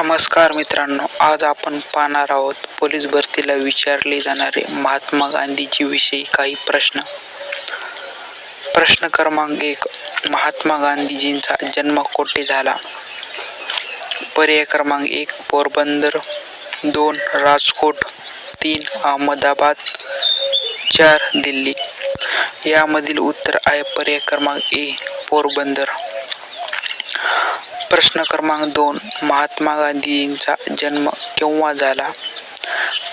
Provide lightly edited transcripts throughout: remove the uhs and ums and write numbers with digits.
नमस्कार मित्रांनो, आज आपण पाहणार आहोत पोलीस भरतीला विचारले जाणारे महात्मा गांधीजी विषयी काही प्रश्न. प्रश्न क्रमांक 1. महात्मा गांधीजींचा जन्म कोठे झाला? पर्याय क्रमांक 1 पोरबंदर, 2 राजकोट, 3 अहमदाबाद, 4 दिल्ली. यामधील उत्तर आहे पर्याय क्रमांक ए पोरबंदर. प्रश्न क्रमांक 2. महात्मा गांधींचा जन्म केव्हा झाला?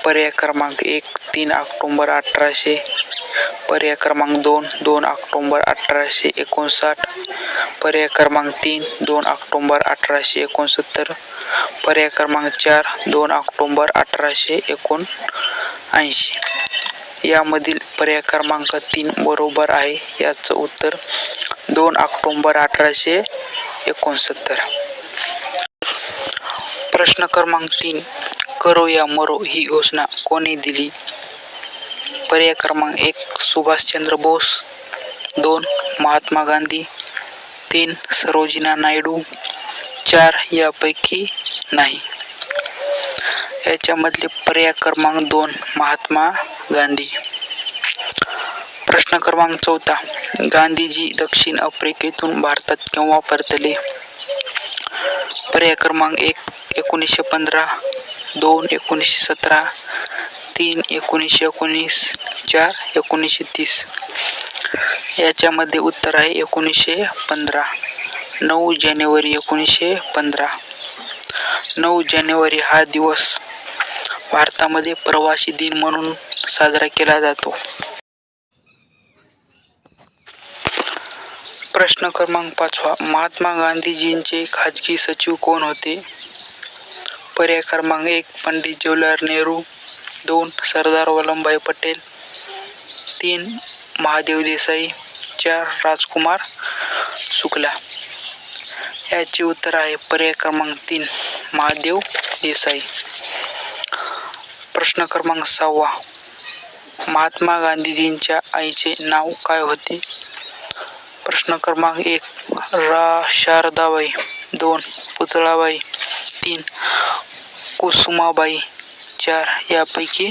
पर्याय क्रमांक 1 3 ऑक्टोबर 1800, पर्याय क्रमांक 2 2 ऑक्टोबर 1859, पर्याय क्रमांक 3 2 ऑक्टोबर 1869, पर्याय क्रमांक 4 2 ऑक्टोबर 1879. यामधील पर्याय क्रमांक 3 बरोबर आहे. याचं उत्तर 2 ऑक्टोबर 1869. प्रश्न क्रमांक 3. करो या मरो ही घोषणा कोणी दिली? पर्याय क्रमांक 1 सुभाषचंद्र बोस, 2 महात्मा गांधी, 3 सरोजिनी नायडू, 4 यापैकी नाही. याच्यामधले पर्याय क्रमांक 2 महात्मा गांधी. प्रश्न क्रमांक 4. गांधीजी दक्षिण आफ्रिकेतून भारतात केव्हा परतले? पर्याय क्रमांक 1 1915, 2 1917, 3 1919, 4 1930. याच्यामध्ये उत्तर आहे 1915. 9 जानेवारी 1915. 9 जानेवारी हा दिवस भारतामध्ये प्रवासी दिन म्हणून साजरा केला जातो. प्रश्न क्रमांक 5. महात्मा गांधीजींचे खाजगी सचिव कोण होते? पर्याय क्रमांक 1 पंडित जवाहरलाल नेहरू, 2 सरदार वल्लभभाई पटेल, 3 महादेव देसाई, 4 राजकुमार शुक्ला. याचे उत्तर आहे पर्याय क्रमांक 3 महादेव देसाई. प्रश्न क्रमांक 6. महात्मा गांधीजींच्या आईचे नाव काय होते? प्रश्न क्रमांक 1 शारदाबाई, 2 पुतळाबाई, 3 कुसुमाबाई, 4 यापैकी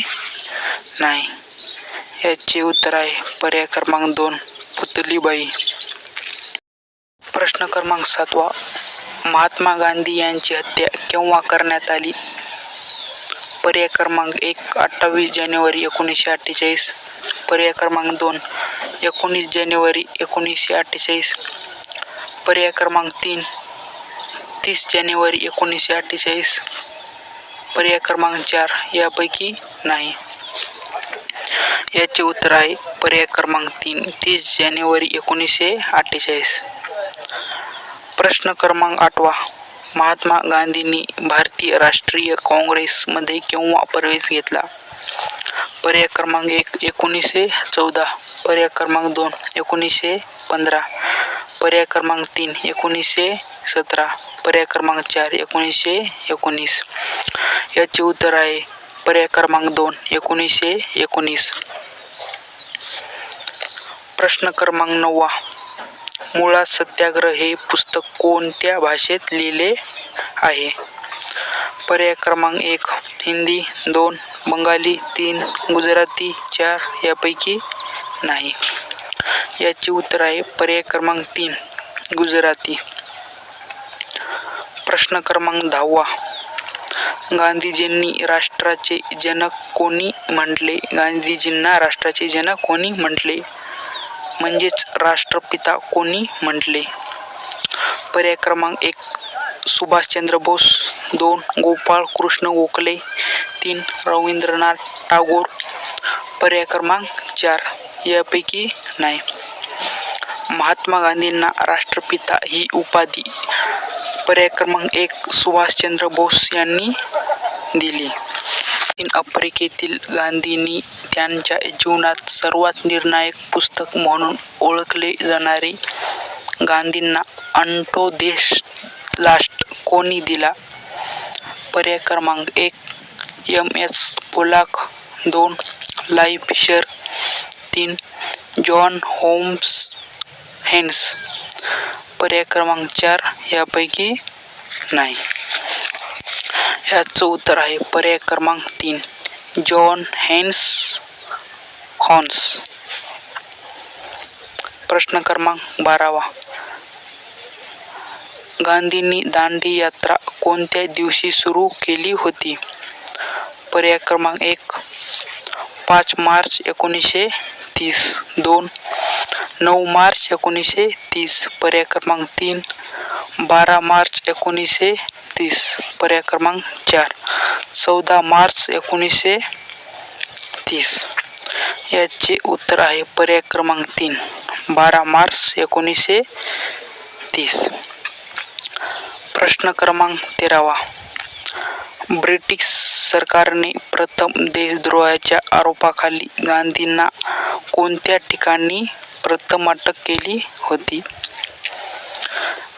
नाही. याचे उत्तर आहे पर्याय क्रमांक 2 पुतलीबाई. प्रश्न क्रमांक 7. महात्मा गांधी यांची हत्या केव्हा करण्यात आली? पर्याय क्रमांक 1 28 जानेवारी 1948, पर्याय क्रमांक 2 19 जानेवारी 1948, पर्याय क्रमांक 3 30 जानेवारी 1948, पर्याय क्रमांक 4 यापैकी नाही. याचे उत्तर आहे पर्याय क्रमांक 3 30 जानेवारी 1948. प्रश्न क्रमांक 8. महात्मा गांधींनी भारतीय राष्ट्रीय काँग्रेसमध्ये केव्हा प्रवेश घेतला? पर्याय क्रमांक 1 1914, पर्याय क्रमांक 2 1915, पर्याय क्रमांक 3 1917, पर्याय क्रमांक 4 1919. याचे उत्तर आहे पर्याय क्रमांक 2 1919. प्रश्न क्रमांक 9. मुळा सत्याग्रह हे पुस्तक कोणत्या भाषेत लिहिले आहे? पर्याय क्रमांक 1 हिंदी, 2 बंगाली, 3 गुजराती, 4 यापैकी नाही. याचे उत्तर आहे पर्याय क्रमांक 3 गुजराती. प्रश्न क्रमांक 10. गांधीजींनी राष्ट्राचे जनक कोणी म्हटले? गांधीजींना राष्ट्राचे जनक कोणी म्हटले? म्हणजेच राष्ट्रपिता कोणी म्हटले? पर्याय क्रमांक 1 सुभाषचंद्र बोस, 2 गोपाळ कृष्ण गोखले, 3 रवींद्रनाथ टागोर, पर्याय क्रमांक 4 यापैकी नाही. महात्मा गांधींना राष्ट्रपिता ही उपाधी पर्याय क्रमांक 1 सुभाषचंद्र बोस यांनी दिली. दक्षिण आफ्रिकेतील गांधींनी त्यांच्या जीवनात सर्वात निर्णायक पुस्तक म्हणून ओळखले जाणारे गांधींना अंटो देश लास्ट कोणी दिला? पर्याय क्रमांक 1 MS पोलाक, 2 लाई फिशर, 3 जॉन होम्स हेन्स, पर्याय क्रमांक 4 यापैकी नाही. ह्याचं उत्तर आहे पर्याय क्रमांक 3 जॉन हेन्स हॉर्न्स. प्रश्न क्रमांक 12. गांधींनी दांडी यात्रा कोणत्या दिवशी सुरू केली होती? पर्याय क्रमांक 1 5 मार्च 1930, 2 9 मार्च 1930, पर्याय क्रमांक 3 12 मार्च 1930, पर्याय क्रमांक 4 14 मार्च 1930. याचे उत्तर आहे पर्याय क्रमांक 3 12 मार्च 1930. प्रश्न क्रमांक 13. ब्रिटिश सरकारने प्रथम देशद्रोहाच्या आरोपाखाली गांधींना कोणत्या ठिकाणी प्रथम अटक केली होती?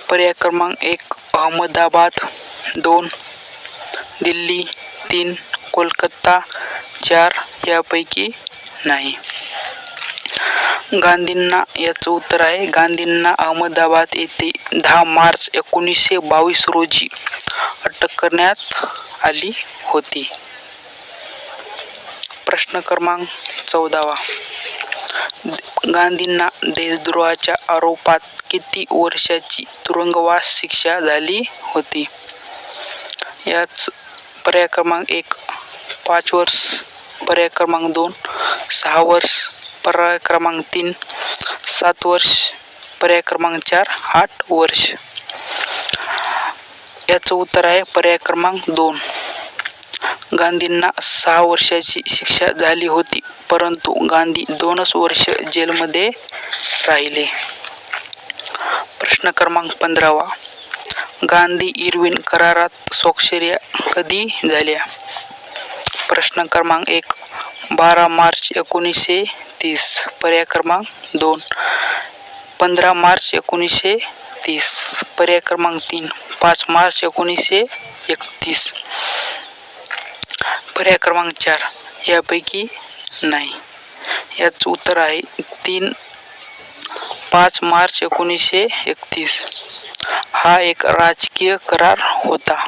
पर्याय क्रमांक 1 अहमदाबाद, 2 दिल्ली, 3 कोलकाता, 4 यापैकी नाही. गांधींना याचं उत्तर आहे गांधींना अहमदाबाद येथे 10 मार्च 1922 रोजी अटक करण्यात आली होती. प्रश्न क्रमांक 14. गांधींना देशद्रोहाच्या आरोपात किती वर्षाची तुरुंगवास शिक्षा झाली होती? याच पर्याय क्रमांक 1 5 वर्ष, पर्याय क्रमांक 2 6 वर्ष, पर्याय क्रमांक 3 7 वर्ष, पर्याय क्रमांक 4 8 वर्ष. याचं उत्तर आहे पर्याय क्रमांक 2. गांधींना 6 वर्षाची शिक्षा झाली होती, परंतु गांधी 2 वर्ष जेलमध्ये राहिले. प्रश्न क्रमांक 15. गांधी-इर्विन करारात स्वाक्षऱ्या कधी झाल्या? प्रश्न क्रमांक 1 12 मार्च 1930, पर्याय क्रमांक 2 15 मार्च 1930, पर्याय क्रमांक 3 5 मार्च 1931, पर्याय क्रमांक 4 यापैकी नाही. याचं उत्तर आहे 3 5 मार्च 1931. हा एक राजकीय करार होता.